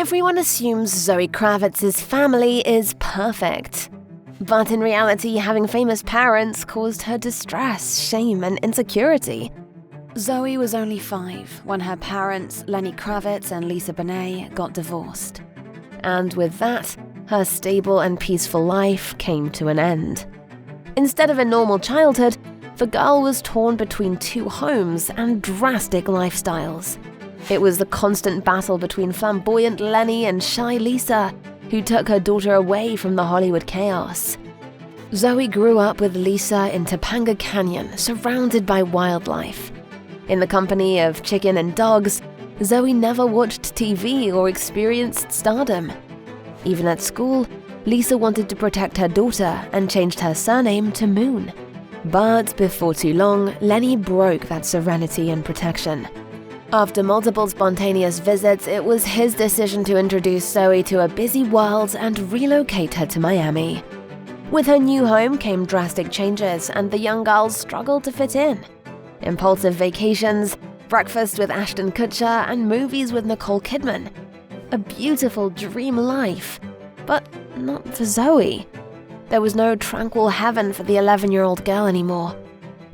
Everyone assumes Zoe Kravitz's family is perfect. But in reality, having famous parents caused her distress, shame, and insecurity. Zoe was only 5 when her parents, Lenny Kravitz and Lisa Bonet, got divorced. And with that, her stable and peaceful life came to an end. Instead of a normal childhood, the girl was torn between 2 homes and drastic lifestyles. It was the constant battle between flamboyant Lenny and shy Lisa, who took her daughter away from the Hollywood chaos. Zoe grew up with Lisa in Topanga Canyon, surrounded by wildlife. In the company of chicken and dogs, Zoe never watched TV or experienced stardom. Even at school, Lisa wanted to protect her daughter and changed her surname to Moon. But before too long, Lenny broke that serenity and protection. After multiple spontaneous visits, it was his decision to introduce Zoe to a busy world and relocate her to Miami. With her new home came drastic changes, and the young girl struggled to fit in. Impulsive vacations, breakfast with Ashton Kutcher, and movies with Nicole Kidman. A beautiful dream life, but not for Zoe. There was no tranquil heaven for the 11-year-old girl anymore.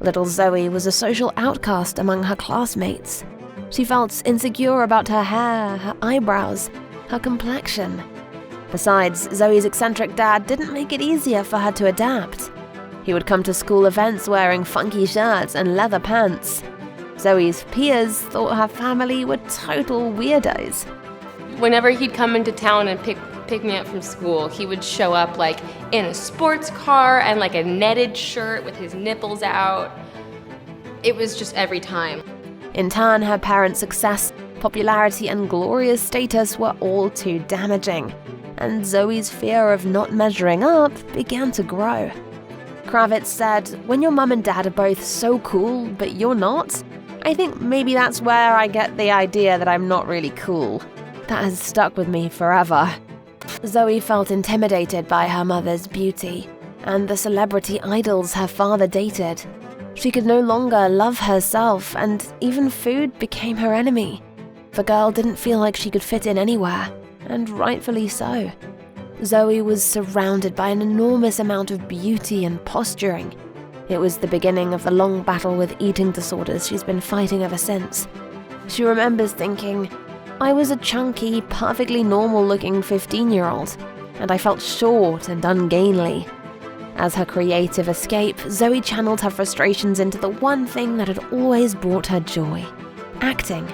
Little Zoe was a social outcast among her classmates. She felt insecure about her hair, her eyebrows, her complexion. Besides, Zoe's eccentric dad didn't make it easier for her to adapt. He would come to school events wearing funky shirts and leather pants. Zoe's peers thought her family were total weirdos. Whenever he'd come into town and pick me up from school, he would show up like in a sports car and like a netted shirt with his nipples out. It was just every time. In turn, her parents' success, popularity, and glorious status were all too damaging, and Zoe's fear of not measuring up began to grow. Kravitz said, "When your mum and dad are both so cool, but you're not, I think maybe that's where I get the idea that I'm not really cool." That has stuck with me forever. Zoe felt intimidated by her mother's beauty and the celebrity idols her father dated. She could no longer love herself, and even food became her enemy. The girl didn't feel like she could fit in anywhere, and rightfully so. Zoe was surrounded by an enormous amount of beauty and posturing. It was the beginning of the long battle with eating disorders she's been fighting ever since. She remembers thinking, "I was a chunky, perfectly normal-looking 15-year-old, and I felt short and ungainly." As her creative escape, Zoe channeled her frustrations into the one thing that had always brought her joy: acting.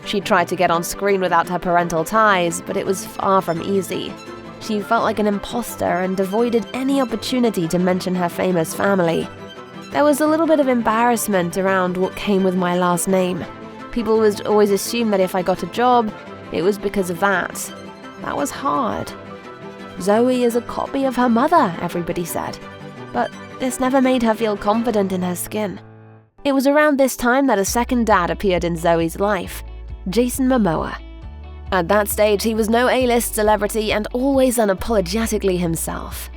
She tried to get on screen without her parental ties, but it was far from easy. She felt like an impostor and avoided any opportunity to mention her famous family. There was a little bit of embarrassment around what came with my last name. People would always assume that if I got a job, it was because of that. That was hard. Zoe is a copy of her mother, everybody said. But this never made her feel confident in her skin. It was around this time that a second dad appeared in Zoe's life, Jason Momoa. At that stage, he was no A-list celebrity and always unapologetically himself.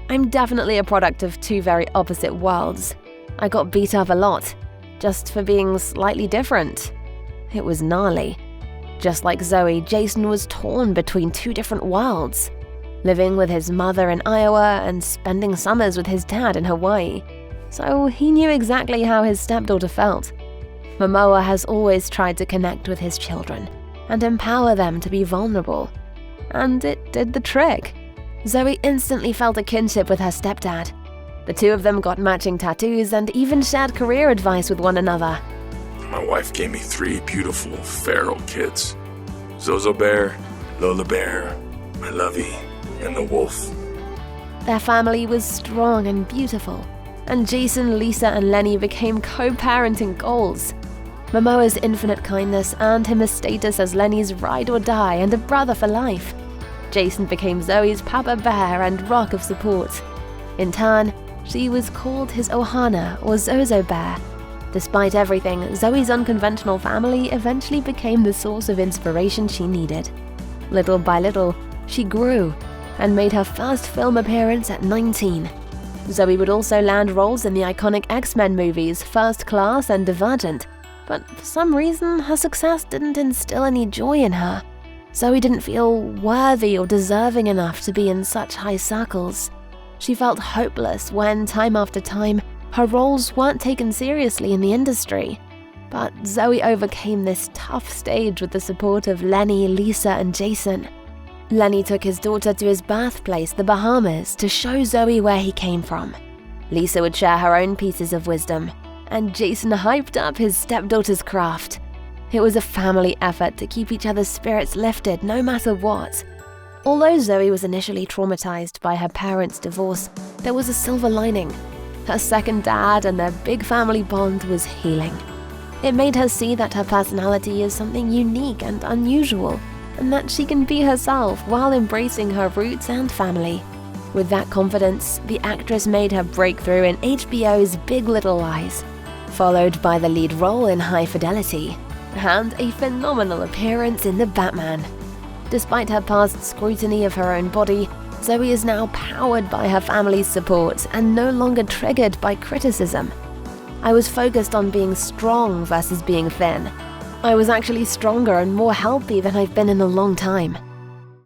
I'm definitely a product of 2 very opposite worlds. I got beat up a lot, just for being slightly different. It was gnarly. Just like Zoe, Jason was torn between 2 different worlds, living with his mother in Iowa and spending summers with his dad in Hawaii. So he knew exactly how his stepdaughter felt. Momoa has always tried to connect with his children and empower them to be vulnerable. And it did the trick. Zoe instantly felt a kinship with her stepdad. The 2 of them got matching tattoos and even shared career advice with one another. My wife gave me 3 beautiful feral kids: Zozo Bear, Lola Bear, my Lovey, and the wolf. Their family was strong and beautiful, and Jason, Lisa, and Lenny became co-parenting goals. Momoa's infinite kindness earned him a status as Lenny's ride or die and a brother for life. Jason became Zoe's Papa Bear and rock of support. In turn, she was called his Ohana or Zozo Bear. Despite everything, Zoe's unconventional family eventually became the source of inspiration she needed. Little by little, she grew and made her first film appearance at 19. Zoe would also land roles in the iconic X-Men movies First Class and Divergent, but for some reason her success didn't instill any joy in her. Zoe didn't feel worthy or deserving enough to be in such high circles. She felt hopeless when, time after time, her roles weren't taken seriously in the industry. But Zoe overcame this tough stage with the support of Lenny, Lisa, and Jason. Lenny took his daughter to his birthplace, the Bahamas, to show Zoe where he came from. Lisa would share her own pieces of wisdom, and Jason hyped up his stepdaughter's craft. It was a family effort to keep each other's spirits lifted no matter what. Although Zoe was initially traumatized by her parents' divorce, there was a silver lining. Her second dad and their big family bond was healing. It made her see that her personality is something unique and unusual, and that she can be herself while embracing her roots and family. With that confidence, the actress made her breakthrough in HBO's Big Little Lies, followed by the lead role in High Fidelity, and a phenomenal appearance in The Batman. Despite her past scrutiny of her own body, Zoe is now powered by her family's support and no longer triggered by criticism. I was focused on being strong versus being thin. I was actually stronger and more healthy than I've been in a long time.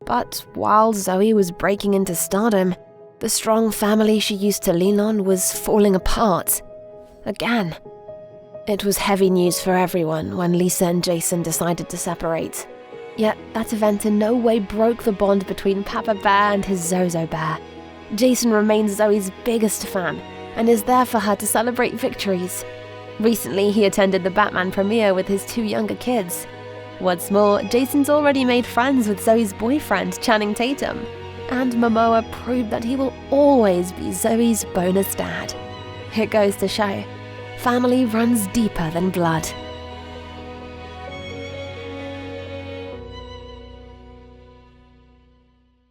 But while Zoe was breaking into stardom, the strong family she used to lean on was falling apart. Again. It was heavy news for everyone when Lisa and Jason decided to separate. Yet that event in no way broke the bond between Papa Bear and his Zozo Bear. Jason remains Zoe's biggest fan and is there for her to celebrate victories. Recently, he attended the Batman premiere with his 2 younger kids. What's more, Jason's already made friends with Zoe's boyfriend, Channing Tatum. And Momoa proved that he will always be Zoe's bonus dad. It goes to show, family runs deeper than blood.